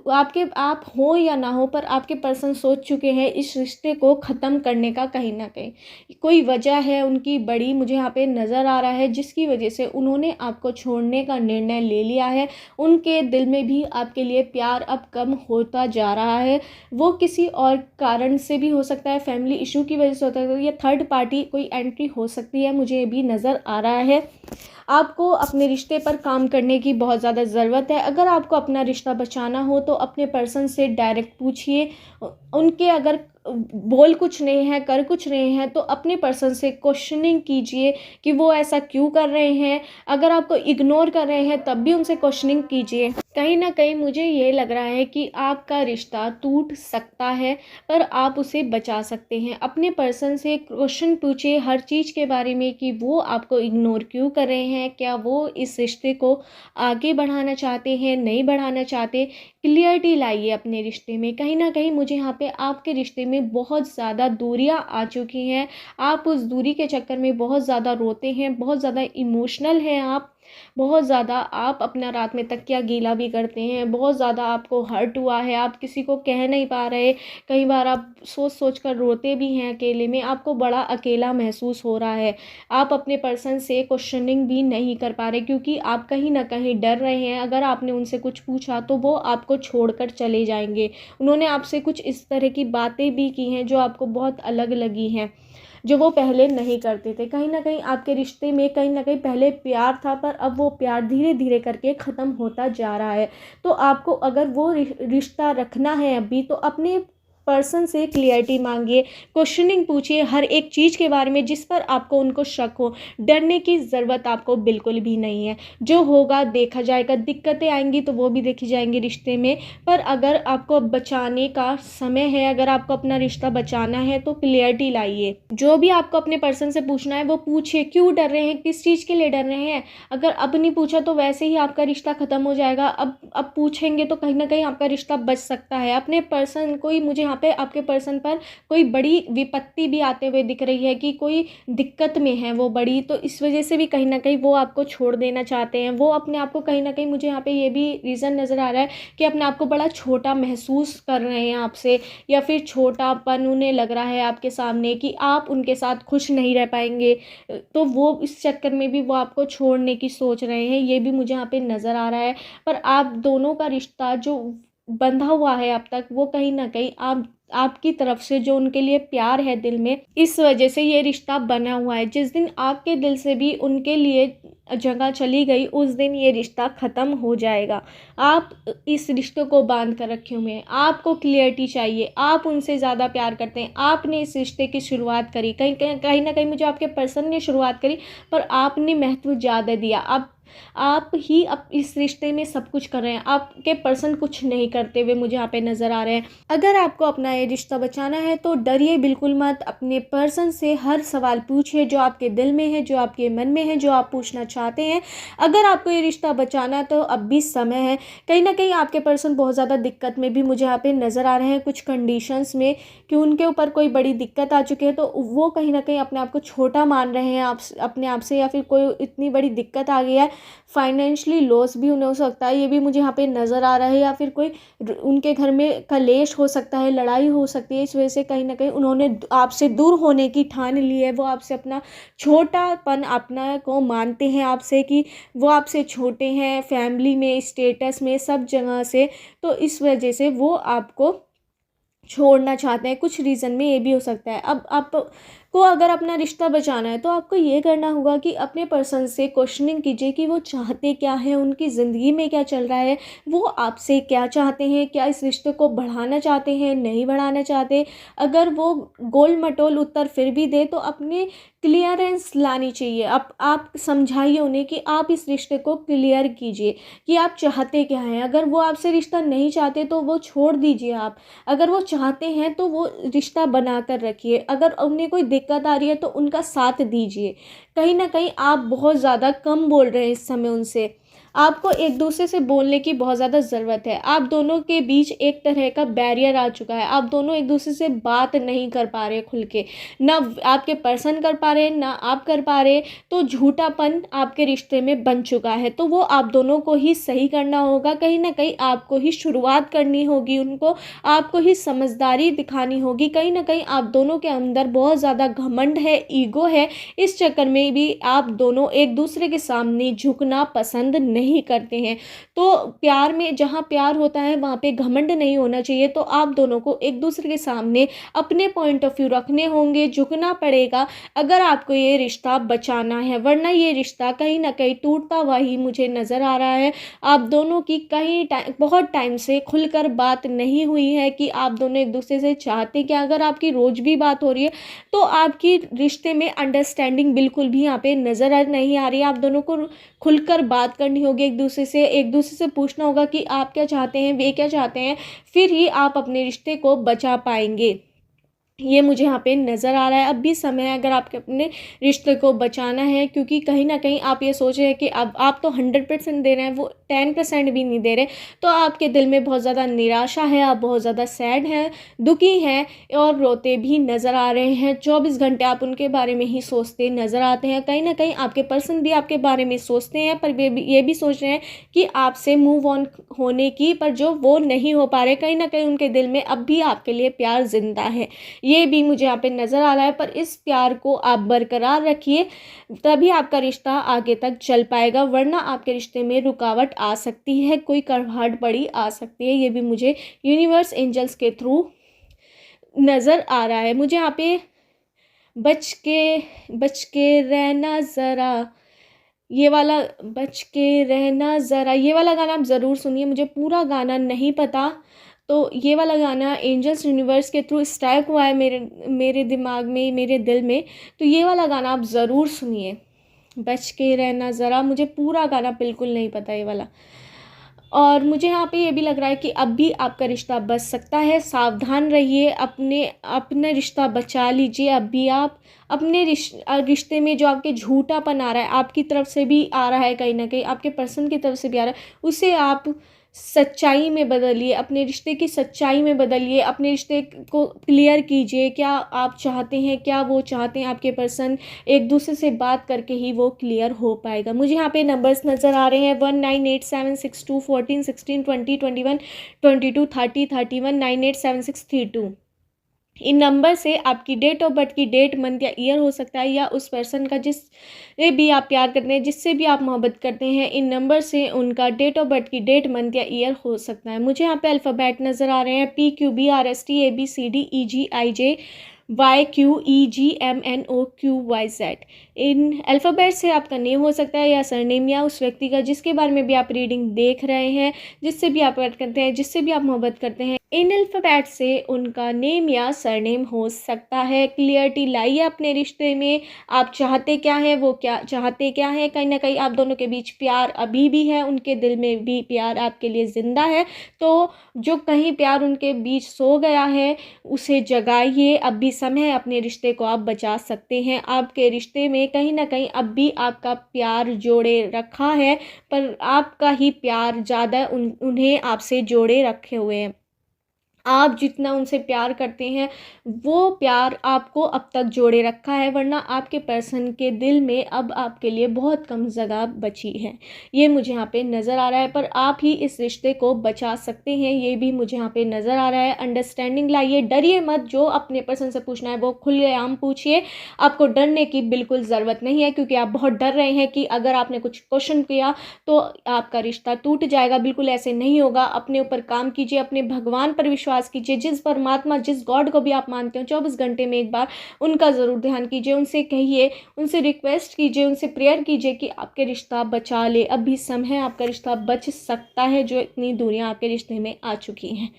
आप हो या ना हो, पर आपके पर्सन सोच चुके हैं इस रिश्ते को ख़त्म करने का। कहीं ना कहीं कोई वजह है उनकी बड़ी, मुझे यहाँ पे नज़र आ रहा है, जिसकी वजह से उन्होंने आपको छोड़ने का निर्णय ले लिया है। उनके दिल में भी आपके लिए प्यार अब कम होता जा रहा है। वो किसी और कारण से भी हो सकता है, फैमिली इशू की वजह से होता है, या थर्ड पार्टी कोई एंट्री हो सकती है, मुझे भी नज़र आ रहा है। आपको अपने रिश्ते पर काम करने की बहुत ज़्यादा ज़रूरत है। अगर आपको अपना रिश्ता बचाना हो तो अपने पर्सन से डायरेक्ट पूछिए। उनके अगर बोल कुछ नहीं है, कर कुछ नहीं है, तो अपने पर्सन से क्वेश्चनिंग कीजिए कि वो ऐसा क्यों कर रहे हैं। अगर आपको इग्नोर कर रहे हैं तब भी उनसे क्वेश्चनिंग कीजिए। कहीं न कहीं मुझे ये लग रहा है कि आपका रिश्ता टूट सकता है, पर आप उसे बचा सकते हैं। अपने पर्सन से क्वेश्चन पूछिए हर चीज़ के बारे में कि वो आपको इग्नोर क्यों कर रहे हैं? क्या वो इस रिश्ते को आगे बढ़ाना चाहते हैं, नहीं बढ़ाना चाहते? क्लियरिटी लाइए अपने रिश्ते में। कहीं न कहीं मुझे यहाँ पे आपके रिश्ते में बहुत ज़्यादा दूरियाँ आ चुकी हैं। आप उस दूरी के चक्कर में बहुत ज़्यादा रोते हैं, बहुत ज़्यादा इमोशनल हैं आप। बहुत ज़्यादा आप अपना रात में तकिया गीला भी करते हैं, बहुत ज़्यादा आपको हर्ट हुआ है, आप किसी को कह नहीं पा रहे, कई बार आप सोच-सोच कर रोते भी हैं अकेले में, आपको बड़ा अकेला महसूस हो रहा है। आप अपने पर्सन से क्वेश्चनिंग भी नहीं कर पा रहे क्योंकि आप कहीं न कहीं डर रहे हैं, अगर आपने उनसे कुछ पूछा तो वो आपको छोड़कर चले जाएँगे। उन्होंने आपसे कुछ इस तरह की बातें भी की हैं जो आपको बहुत अलग लगी हैं। जो वो पहले नहीं करते थे। कहीं न कहीं आपके रिश्ते में कहीं न कहीं पहले प्यार था, पर अब वो प्यार धीरे-धीरे करके ख़त्म होता जा रहा है। तो आपको अगर वो रिश्ता रखना है अभी, तो अपने पर्सन से क्लियरिटी माँगिए, क्वेश्चनिंग पूछिए हर एक चीज़ के बारे में जिस पर आपको उनको शक हो। डरने की ज़रूरत आपको बिल्कुल भी नहीं है। जो होगा देखा जाएगा, दिक्कतें आएँगी तो वो भी देखी जाएँगी रिश्ते में। पर अगर आपको अब बचाने का समय है, अगर आपको अपना रिश्ता बचाना है तो क्लियरिटी लाइए। जो भी आपको अपने पर्सन से पूछना है वो पूछिए, क्यों डर रहे हैं, किस चीज़ के लिए डर रहे हैं। अगर अब नहीं पूछा तो वैसे ही आपका रिश्ता ख़त्म हो जाएगा। अब पूछेंगे तो कहीं न कहीं आपका रिश्ता बच सकता है। अपने पर्सन कोई मुझे यहाँ पे आपके पर्सन पर कोई बड़ी विपत्ति भी आते हुए दिख रही है कि कोई दिक्कत में है वो बड़ी, तो इस वज़ह से भी कहीं न कहीं वो आपको छोड़ देना चाहते हैं। वो अपने आप को कहीं न कहीं मुझे यहाँ पे ये भी रीज़न नज़र आ रहा है कि अपने आप को बड़ा छोटा महसूस कर रहे हैं आपसे, या फिर छोटापन उन्हें लग रहा है आपके सामने कि आप उनके साथ खुश नहीं रह पाएँगे। तो वो इस चक्कर में भी वो आपको छोड़ने की सोच रहे हैं, ये भी मुझे यहाँ पे नज़र आ रहा है। पर आप दोनों का रिश्ता जो बंधा हुआ है अब तक, वो कहीं न कहीं आपकी तरफ से जो उनके लिए प्यार है दिल में, इस वजह से ये रिश्ता बना हुआ है। जिस दिन आपके दिल से भी उनके लिए जगह चली गई, उस दिन ये रिश्ता ख़त्म हो जाएगा। आप इस रिश्ते को बांध कर रखे हुए हैं, आपको क्लियरिटी चाहिए, आप उनसे ज़्यादा प्यार करते हैं, आपने इस रिश्ते की शुरुआत करी, कहीं न कहीं मुझे आपके पर्सन ने शुरुआत करी, पर आपने महत्व ज़्यादा दिया। आप ही अब इस रिश्ते में सब कुछ कर रहे हैं, आपके पर्सन कुछ नहीं करते हुए मुझे यहाँ पे नज़र आ रहे हैं। अगर आपको अपना ये रिश्ता बचाना है तो डरिए बिल्कुल मत, अपने पर्सन से हर सवाल पूछिए जो आपके दिल में है, जो आपके मन में है, जो आप पूछना चाहते हैं। अगर आपको ये रिश्ता बचाना है तो अब भी समय है। कहीं न कहीं आपके पर्सन बहुत ज़्यादा दिक्कत में भी मुझे यहाँ पे नज़र आ रहे हैं, कुछ कंडीशंस में कि उनके ऊपर कोई बड़ी दिक्कत आ चुकी है, तो वो कहीं न कहीं अपने आप को छोटा मान रहे हैं अपने आप से, या फिर कोई इतनी बड़ी दिक्कत आ गई है, फाइनेंशियली लॉस भी उन्हें हो सकता है, ये भी मुझे यहाँ पे नज़र आ रहा है, या फिर कोई उनके घर में कलेश हो सकता है, लड़ाई हो सकती है। इस वजह से कहीं न कहीं उन्होंने आपसे दूर होने की ठान ली है। वो आपसे अपना छोटापन अपना को मानते हैं आपसे कि वो आपसे छोटे हैं, फैमिली में, स्टेटस में, सब जगह से। तो इस वजह से वो आपको छोड़ना चाहते हैं। कुछ रीज़न में ये भी हो सकता है। अब आपको अगर अपना रिश्ता बचाना है तो आपको ये करना होगा कि अपने पर्सन से क्वेश्चनिंग कीजिए कि वो चाहते क्या हैं, उनकी ज़िंदगी में क्या चल रहा है, वो आपसे क्या चाहते हैं, क्या इस रिश्ते को बढ़ाना चाहते हैं, नहीं बढ़ाना चाहते। अगर वो गोल मटोल उत्तर फिर भी दे तो अपने क्लियरेंस लानी चाहिए। आप समझाइए उन्हें कि आप इस रिश्ते को क्लियर कीजिए कि आप चाहते क्या हैं। अगर वो आपसे रिश्ता नहीं चाहते तो वो छोड़ दीजिए आप। अगर वो चाहते हैं तो वो रिश्ता बना कर रखिए। अगर उन्हें कोई दिक्कत आ रही है तो उनका साथ दीजिए। कहीं न कहीं आप बहुत ज़्यादा कम बोल रहे हैं इस समय उनसे। आपको एक दूसरे से बोलने की बहुत ज़्यादा ज़रूरत है। आप दोनों के बीच एक तरह का बैरियर आ चुका है। आप दोनों एक दूसरे से बात नहीं कर पा रहे खुल के। ना आपके पर्सन कर पा रहे, ना आप कर पा रहे, तो झूठापन आपके रिश्ते में बन चुका है। तो वो आप दोनों को ही सही करना होगा। कहीं न कहीं आपको ही शुरुआत करनी होगी उनको, आपको ही समझदारी दिखानी होगी। कहीं न कहीं आप दोनों के अंदर बहुत ज़्यादा घमंड है, ईगो है। इस चक्कर में भी आप दोनों एक दूसरे के सामने झुकना पसंद नहीं करते हैं। तो प्यार में जहाँ प्यार होता है वहाँ पे घमंड नहीं होना चाहिए। तो आप दोनों को एक दूसरे के सामने अपने पॉइंट ऑफ व्यू रखने होंगे, झुकना पड़ेगा अगर आपको ये रिश्ता बचाना है, वरना ये रिश्ता कहीं ना कहीं टूटता हुआ ही मुझे नज़र आ रहा है। आप दोनों की बहुत टाइम से खुलकर बात नहीं हुई है कि आप दोनों एक दूसरे से चाहते क्या। अगर आपकी रोज़ भी बात हो रही है तो आपकी रिश्ते में अंडरस्टैंडिंग बिल्कुल भी यहाँ पे नज़र नहीं आ रही है। आप दोनों को खुलकर बात कर करनी होगी एक दूसरे से पूछना होगा कि आप क्या चाहते हैं, वे क्या चाहते हैं, फिर ही आप अपने रिश्ते को बचा पाएंगे। ये मुझे यहाँ पे नज़र आ रहा है। अब भी समय है अगर आपके अपने रिश्ते को बचाना है, क्योंकि कहीं ना कहीं आप ये सोच रहे हैं कि अब आप तो 100% दे रहे हैं, वो 10% भी नहीं दे रहे, तो आपके दिल में बहुत ज़्यादा निराशा है, आप बहुत ज़्यादा सैड हैं, दुखी हैं और रोते भी नज़र आ रहे हैं। 24 घंटे आप उनके बारे में ही सोचते नज़र आते हैं। कहीं ना कहीं आपके पर्सन भी आपके बारे में सोचते हैं, पर वे ये भी सोच रहे हैं कि आपसे मूव ऑन होने की, पर जो वो नहीं हो पा रहे। कहीं ना कहीं उनके दिल में अब भी आपके लिए प्यार जिंदा है, ये भी मुझे यहाँ पे नज़र आ रहा है। पर इस प्यार को आप बरकरार रखिए, तभी आपका रिश्ता आगे तक चल पाएगा, वरना आपके रिश्ते में रुकावट आ सकती है, कोई कड़वाहट पड़ी आ सकती है। ये भी मुझे यूनिवर्स एंजल्स के थ्रू नज़र आ रहा है। मुझे यहाँ पे बच के रहना ज़रा, ये वाला बच के रहना ज़रा, ये वाला गाना आप ज़रूर सुनिए। मुझे पूरा गाना नहीं पता, तो ये वाला गाना एंजल्स यूनिवर्स के थ्रू स्ट्राइक हुआ है मेरे दिमाग में, मेरे दिल में। तो ये वाला गाना आप ज़रूर सुनिए, बच के रहना ज़रा। मुझे पूरा गाना बिल्कुल नहीं पता ये वाला। और मुझे यहाँ पे ये भी लग रहा है कि अब भी आपका रिश्ता बच सकता है, सावधान रहिए, अपने रिश्ता बचा लीजिए। अब भी आप अपने रिश्ते में जो आपके झूठापन आ रहा है, आपकी तरफ से भी आ रहा है, कहीं ना कहीं आपके पर्सन की तरफ से भी आ रहा है, उसे आप सच्चाई में बदलिए, अपने रिश्ते की सच्चाई में बदलिए, अपने रिश्ते को क्लियर कीजिए। क्या आप चाहते हैं, क्या वो चाहते हैं आपके पर्सन, एक दूसरे से बात करके ही वो क्लियर हो पाएगा। मुझे यहाँ पे नंबर्स नज़र आ रहे हैं 19876214 16 20 21 22 30 31 987632। इन नंबर से आपकी डेट ऑफ बर्थ की डेट, मंथ या ईयर हो सकता है, या उस पर्सन का जिससे भी आप प्यार करते हैं, जिससे भी आप मोहब्बत करते हैं, इन नंबर से उनका डेट ऑफ बर्थ की डेट, मंथ या ईयर हो सकता है। मुझे यहाँ पे अल्फ़ाबेट नज़र आ रहे हैं PQBRSTABCDEGIJ YQEGMNOQYZ। इन अल्फ़ाबेट से आपका नेम हो सकता है या सरनेम, या उस व्यक्ति का जिसके बारे में भी आप रीडिंग देख रहे हैं, जिससे भी आप बात करते हैं, जिससे भी आप मोहब्बत करते हैं, इन अल्फ़ाबेट से उनका नेम या सरनेम हो सकता है। क्लियरिटी लाइए अपने रिश्ते में, आप चाहते क्या हैं, वो क्या चाहते क्या हैं। कहीं ना कहीं आप दोनों के बीच प्यार अभी भी है, उनके दिल में भी प्यार आपके लिए ज़िंदा है। तो जो कहीं प्यार उनके बीच सो गया है, उसे जगाइए, अब भी समय है, अपने रिश्ते को आप बचा सकते हैं। आपके रिश्ते में कहीं ना कहीं अब भी आपका प्यार जोड़े रखा है, पर आपका ही प्यार ज़्यादा उन्हें आपसे जोड़े रखे हुए हैं। आप जितना उनसे प्यार करते हैं, वो प्यार आपको अब तक जोड़े रखा है, वरना आपके पर्सन के दिल में अब आपके लिए बहुत कम जगह बची है। ये मुझे यहाँ पे नज़र आ रहा है, पर आप ही इस रिश्ते को बचा सकते हैं, ये भी मुझे यहाँ पे नज़र आ रहा है। अंडरस्टैंडिंग लाइए, डरिए मत, जो अपने पर्सन से पूछना है वो खुलेआम पूछिए। आपको डरने की बिल्कुल ज़रूरत नहीं है, क्योंकि आप बहुत डर रहे हैं कि अगर आपने कुछ क्वेश्चन किया तो आपका रिश्ता टूट जाएगा। बिल्कुल ऐसे नहीं होगा। अपने ऊपर काम कीजिए, अपने भगवान पर विश्वास कीजिए, जिस परमात्मा, जिस गॉड को भी आप मानते हो, 24 घंटे में एक बार उनका ज़रूर ध्यान कीजिए, उनसे कहिए, उनसे रिक्वेस्ट कीजिए, उनसे प्रेयर कीजिए कि आपके रिश्ता बचा ले। अभी समय है, आपका रिश्ता बच सकता है, जो इतनी दूरियां आपके रिश्ते में आ चुकी हैं।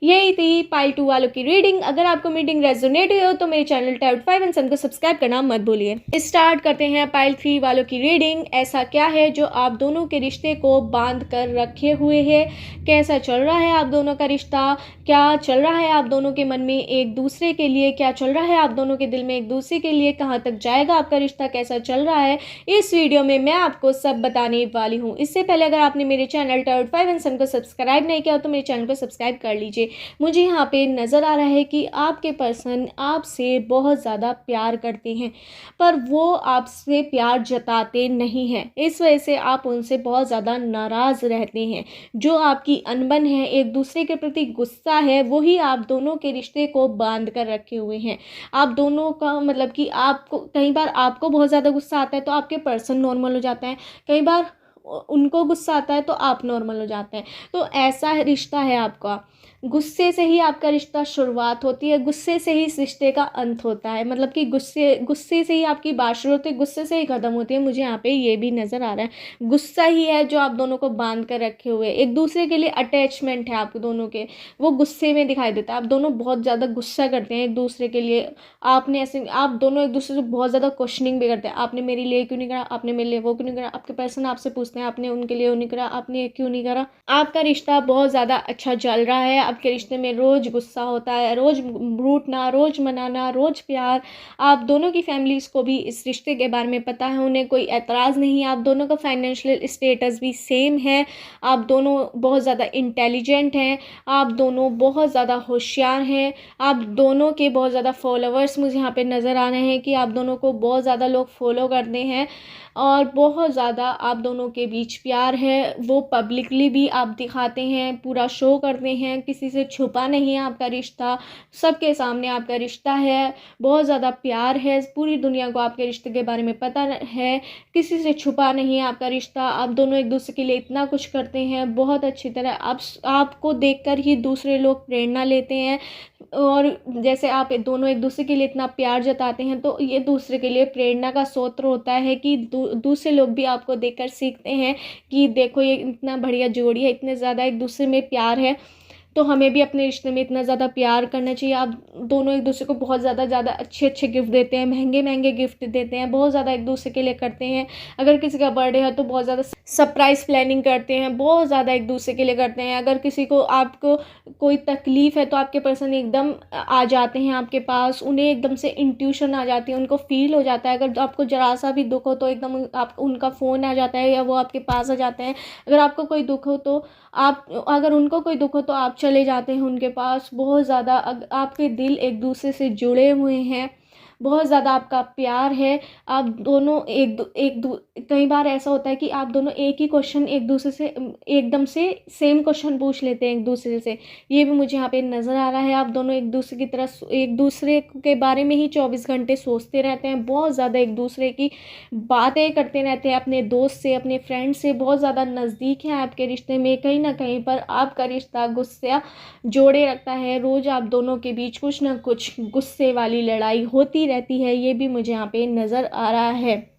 यही थी पाइल 2 वालों की रीडिंग। अगर आपको रीडिंग रेजोनेट हुई हो तो मेरे चैनल टैरोट 5 एंड सन को सब्सक्राइब करना मत भूलिए। स्टार्ट करते हैं पाइल 3 वालों की रीडिंग। ऐसा क्या है जो आप दोनों के रिश्ते को बांध कर रखे हुए है? कैसा चल रहा है आप दोनों का रिश्ता? क्या चल रहा है आप दोनों के मन में एक दूसरे के लिए? क्या चल रहा है आप दोनों के दिल में एक दूसरे के लिए? कहाँ तक जाएगा आपका रिश्ता? कैसा चल रहा है? इस वीडियो में मैं आपको सब बताने वाली हूँ। इससे पहले अगर आपने मेरे चैनल टैरोट 5 एंड सन को सब्सक्राइब नहीं किया तो मेरे चैनल को सब्सक्राइब कर लीजिए। मुझे यहाँ पे नज़र आ रहा है कि आपके पर्सन आपसे बहुत ज़्यादा प्यार करते हैं, पर वो आपसे प्यार जताते नहीं हैं। इस वजह से आप उनसे बहुत ज़्यादा नाराज़ रहते हैं। जो आपकी अनबन है, एक दूसरे के प्रति गुस्सा है, वही आप दोनों के रिश्ते को बांध कर रखे हुए हैं। आप दोनों का मतलब कि आपको कई बार आपको बहुत ज़्यादा गुस्सा आता है तो आपके पर्सन नॉर्मल हो जाता है, कई बार उनको गुस्सा आता है तो आप नॉर्मल हो जाते हैं। तो ऐसा रिश्ता है आपका। गुस्से से ही आपका रिश्ता शुरुआत होती है, गुस्से से ही इस रिश्ते का अंत होता है। मतलब कि गुस्से से ही आपकी बात शुरू होती है, गुस्से से ही ख़त्म होती है। मुझे यहाँ पे ये भी नज़र आ रहा है, गुस्सा ही है जो आप दोनों को बांध कर रखे हुए। एक दूसरे के लिए अटैचमेंट है आप दोनों के, वो गुस्से में दिखाई देता है। आप दोनों बहुत ज़्यादा गुस्सा करते हैं एक दूसरे के लिए। आपने ऐसे आप दोनों एक दूसरे से बहुत ज़्यादा क्वेश्चनिंग भी करते हैं। आपने मेरे लिए क्यों नहीं करा, आपने मेरे लिए वो क्यों नहीं करा। आपके पर्सन आपसे पूछते हैं सोचते हैं आपने उनके लिए नहीं करा, आपने क्यों नहीं करा। आपका रिश्ता बहुत ज़्यादा अच्छा चल रहा है। आपके रिश्ते में रोज़ गुस्सा होता है, रोज़ रूठना, रोज़ मनाना, रोज़ प्यार। आप दोनों की फैमिलीज़ को भी इस रिश्ते के बारे में पता है, उन्हें कोई एतराज़ नहीं है। आप दोनों का फाइनेंशियल स्टेटस भी सेम है। आप दोनों बहुत ज़्यादा इंटेलिजेंट हैं। आप दोनों बहुत ज़्यादा होशियार हैं। आप दोनों के बहुत ज़्यादा फॉलोवर्स मुझे यहाँ पे नज़र आ रहे हैं कि आप दोनों को बहुत ज़्यादा लोग फॉलो करते हैं और बहुत ज़्यादा आप दोनों के बीच प्यार है। वो पब्लिकली भी आप दिखाते हैं, पूरा शो करते हैं, किसी से छुपा नहीं है आपका रिश्ता, सबके सामने आपका रिश्ता है। बहुत ज़्यादा प्यार है, पूरी दुनिया को आपके रिश्ते के बारे में पता है, किसी से छुपा नहीं है आपका रिश्ता। आप दोनों एक दूसरे के लिए इतना कुछ करते हैं बहुत अच्छी तरह। आपको देखकर ही दूसरे लोग प्रेरणा लेते हैं और जैसे आप दोनों एक दूसरे के लिए इतना प्यार जताते हैं तो ये दूसरे के लिए प्रेरणा का स्रोत होता है कि दूसरे लोग भी आपको देखकर सीखते हैं कि देखो ये इतना बढ़िया जोड़ी है, इतने ज़्यादा एक दूसरे में प्यार है, तो हमें भी अपने रिश्ते में इतना ज़्यादा प्यार करना चाहिए। आप दोनों एक दूसरे को बहुत ज़्यादा अच्छे गिफ्ट देते हैं, महंगे गिफ्ट देते हैं, बहुत ज़्यादा एक दूसरे के लिए करते हैं। अगर किसी का बर्थडे है तो बहुत ज़्यादा सरप्राइज़ प्लानिंग करते हैं, बहुत ज़्यादा एक दूसरे के लिए करते हैं। अगर किसी को आपको कोई तकलीफ़ है तो आपके पर्सन एकदम आ जाते हैं आपके पास, उन्हें एकदम से इंट्यूशन आ जाती है, उनको फ़ील हो जाता है। अगर आपको ज़रा सा भी दुख हो तो एकदम आप उनका फ़ोन आ जाता है या वो आपके पास आ जाते हैं। अगर आपको कोई दुख हो तो अगर उनको कोई दुख हो तो आप चले जाते हैं उनके पास। बहुत ज़्यादा आपके दिल एक दूसरे से जुड़े हुए हैं, बहुत ज़्यादा आपका प्यार है। आप दोनों कई बार ऐसा होता है कि आप दोनों एक ही क्वेश्चन एक दूसरे से एकदम से सेम क्वेश्चन पूछ लेते हैं एक दूसरे से, ये भी मुझे यहाँ पे नज़र आ रहा है। आप दोनों एक दूसरे की तरह एक दूसरे के बारे में ही 24 घंटे सोचते रहते हैं, बहुत ज़्यादा एक दूसरे की बातें करते रहते हैं, अपने दोस्त से, अपने फ्रेंड से बहुत ज़्यादा नज़दीक है आपके रिश्ते में। कहीं ना कहीं पर आपका रिश्ता गुस्सा जोड़े रखता है, रोज़ आप दोनों के बीच कुछ ना कुछ गुस्से वाली लड़ाई होती रहती है, ये भी मुझे यहाँ पे नज़र आ रहा है।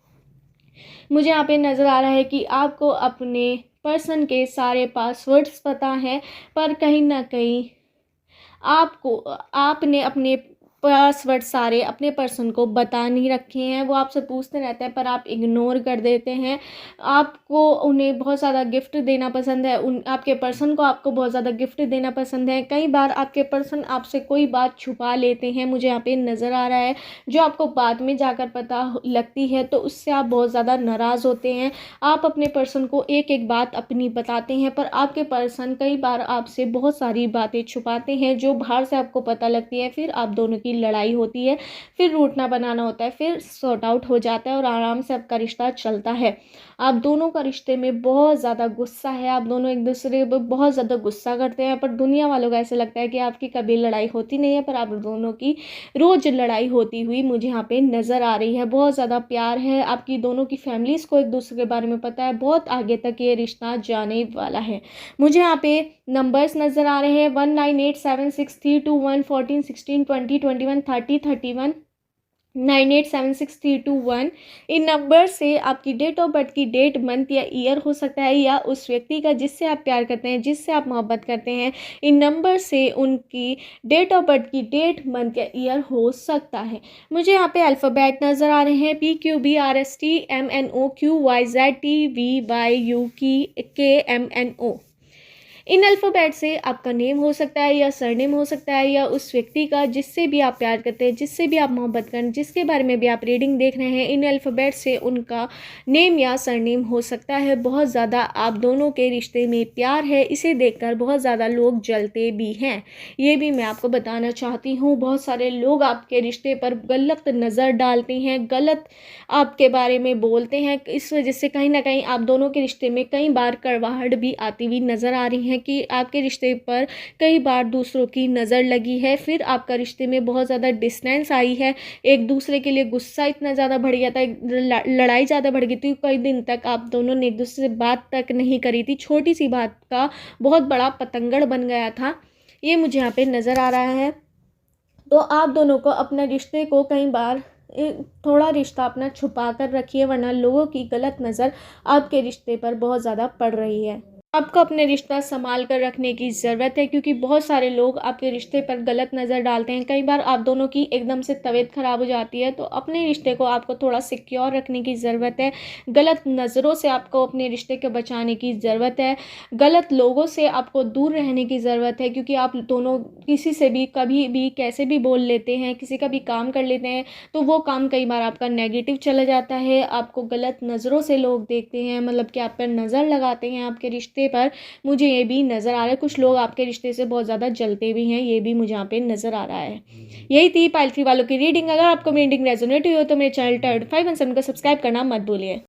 मुझे यहाँ पे नज़र आ रहा है कि आपको अपने पर्सन के सारे पासवर्ड्स पता हैं, पर कहीं ना कहीं आपने अपने पासवर्ड सारे अपने पर्सन को बता नहीं रखे हैं। वो आपसे पूछते रहते हैं पर आप इग्नोर कर देते हैं। आपको उन्हें बहुत ज़्यादा गिफ्ट देना पसंद है, आपके पर्सन को आपको बहुत ज़्यादा गिफ्ट देना पसंद है। कई बार आपके पर्सन आपसे कोई बात छुपा लेते हैं, मुझे यहाँ पे नज़र आ रहा है, जो आपको बाद में जाकर पता लगती है तो उससे आप बहुत ज़्यादा नाराज़ होते हैं। आप अपने पर्सन को एक एक बात अपनी बताते हैं पर आपके पर्सन कई बार आपसे बहुत सारी बातें छुपाते हैं जो बाहर से आपको पता लगती है। फिर आप दोनों की लड़ाई होती है, फिर रूठना बनाना होता है, फिर सॉर्ट आउट हो जाता है और आराम से आपका रिश्ता चलता है। आप दोनों का रिश्ते में बहुत ज़्यादा गुस्सा है, आप दोनों एक दूसरे पर बहुत ज़्यादा गुस्सा करते हैं, पर दुनिया वालों को ऐसे लगता है कि आपकी कभी लड़ाई होती नहीं है, पर आप दोनों की रोज़ लड़ाई होती हुई मुझे यहाँ पे नज़र आ रही है। बहुत ज़्यादा प्यार है, आपकी दोनों की फैमिलीज़ को एक दूसरे के बारे में पता है, बहुत आगे तक ये रिश्ता जाने वाला है। मुझे यहाँ पे नंबर्स नज़र आ रहे हैं 19876321141620213031 987632 इन नंबर से आपकी डेट ऑफ बर्थ की डेट, मंथ या ईयर हो सकता है, या उस व्यक्ति का जिससे आप प्यार करते हैं, जिससे आप मोहब्बत करते हैं, इन नंबर से उनकी डेट ऑफ बर्थ की डेट, मंथ या ईयर हो सकता है। मुझे यहाँ पे अल्फ़ाबेट नज़र आ रहे हैं PQBRSTMNOQYZTVYUKMNO। इन अल्फ़ाबेट से आपका नेम हो सकता है या सरनेम हो सकता है, या उस व्यक्ति का जिससे भी आप प्यार करते हैं, जिससे भी आप मोहब्बत करें, जिसके बारे में भी आप रीडिंग देख रहे हैं, इन अल्फ़ाबेट से उनका नेम या सरनेम हो सकता है। बहुत ज़्यादा आप दोनों के रिश्ते में प्यार है, इसे देखकर बहुत ज़्यादा लोग जलते भी हैं, ये भी मैं आपको बताना चाहती हूँ। बहुत सारे लोग आपके रिश्ते पर गलत नज़र डालते हैं, गलत आपके बारे में बोलते हैं, इस वजह से कहीं ना कहीं आप दोनों के रिश्ते में कई बार कड़वाहट भी आती हुई नज़र आ रही है कि आपके रिश्ते पर कई बार दूसरों की नज़र लगी है, फिर आपका रिश्ते में बहुत ज़्यादा डिस्टेंस आई है, एक दूसरे के लिए गुस्सा इतना ज़्यादा बढ़ गया था, लड़ाई ज़्यादा बढ़ गई थी, कई दिन तक आप दोनों ने एक दूसरे से बात तक नहीं करी थी, छोटी सी बात का बहुत बड़ा पतंगड़ बन गया था, ये मुझे यहाँ पे नज़र आ रहा है। तो आप दोनों को अपने रिश्ते को कई बार थोड़ा रिश्ता अपना छुपा कर रखिए, वरना लोगों की गलत नज़र आपके रिश्ते पर बहुत ज़्यादा पड़ रही है। आपको अपने रिश्ता सँभाल कर रखने की ज़रूरत है, क्योंकि बहुत सारे लोग आपके रिश्ते पर गलत नज़र डालते हैं। कई बार आप दोनों की एकदम से तबीयत ख़राब हो जाती है, तो अपने रिश्ते को आपको थोड़ा सिक्योर रखने की ज़रूरत है। गलत नज़रों से आपको अपने रिश्ते को बचाने की ज़रूरत है। गलत लोगों से आपको दूर रहने की ज़रूरत है, क्योंकि आप दोनों किसी से भी कभी भी कैसे भी बोल लेते हैं, किसी का भी काम कर लेते हैं, तो वो काम कई बार आपका नेगेटिव चला जाता है। आपको गलत नज़रों से लोग देखते हैं, मतलब कि आप पर नज़र लगाते हैं आपके रिश्ते पर। मुझे ये भी नज़र आ रहा है, कुछ लोग आपके रिश्ते से बहुत ज़्यादा जलते भी हैं, ये भी मुझे यहाँ पे नज़र आ रहा है। यही थी पाइल 3 वालों की रीडिंग। अगर आपको मेरी रीडिंग रेजोनेट हुई हो तो मेरे चैनल टर्ड 517 को सब्सक्राइब करना मत भूलिए।